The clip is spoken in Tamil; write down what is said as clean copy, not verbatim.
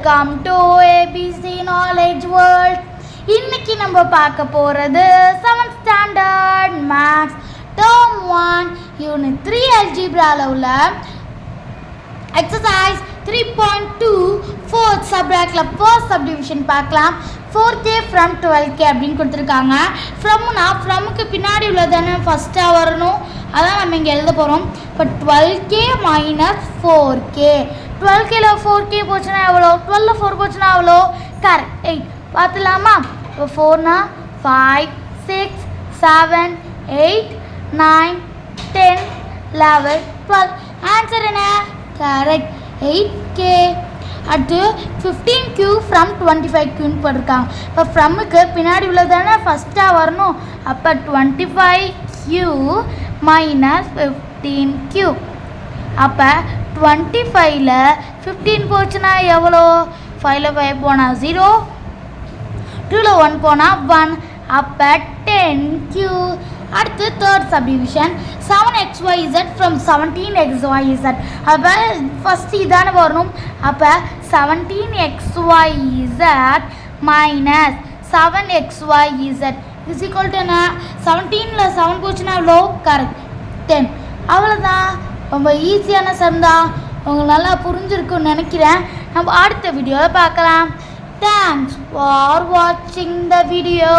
Welcome to ABC knowledge world. இன்னைக்கு நம்ம பார்க்க போகிறது 7th standard maths term 1 unit 3 அல்ஜிப்ரால உள்ள எக்ஸசைஸ் 3.2 4th சப்ராக்ட்ல ஃபர்ஸ்ட் சப்டிவிஷன் பார்க்கலாம். 4k from 12k அப்படின்னு கொடுத்துருக்காங்க. ஃப்ரம்னா ஃப்ரம்க்கு பின்னாடி உள்ளதானே ஃபஸ்ட்டாக வரணும், அதான் நம்ம இங்கே எழுத போகிறோம். இப்போ 12k மைனஸ் 4k, 12kல 4k போச்சுன்னா எவ்வளோ, 12ல 4 போச்சுன்னா எவ்வளோ, கரெக்ட் 8. பார்த்துலாமா? இப்போ 4னா 5 6 7 8 9 10 11 12. ஆன்சர் என்ன? Correct 8k. அடுத்து 15q ஃப்ரம் 25qன்னு போட்டிருக்காங்க. இப்போ ஃப்ரம்முக்கு பின்னாடி உள்ளதானே ஃபஸ்ட்டாக வரணும், அப்போ 25q மைனஸ் 15q. அப்போ 25ல் 15 போச்சுன்னா எவ்வளோ, 5ல் 5 போனால் 0, 2ல் 1 போனால் 1, அப்போ 10q. அடுத்து third subdivision 7xyz from 17xyz. அப்போ ஃபஸ்ட்டு இதான வரணும், அப்போ 17xyz minus 7xyz is equal to என்ன, 17ல் 7 போச்சுன்னா எவ்வளோ, கரெக்ட் 10. அவ்வளோதான், ரொம்ப ஈஸியான சம் தான். உங்களுக்கு நல்லா புரிஞ்சிருக்குன்னு நினைக்கிறேன். நம்ம அடுத்த வீடியோவில் பார்க்கலாம். தேங்க்ஸ் ஃபார் வாட்சிங் த வீடியோ.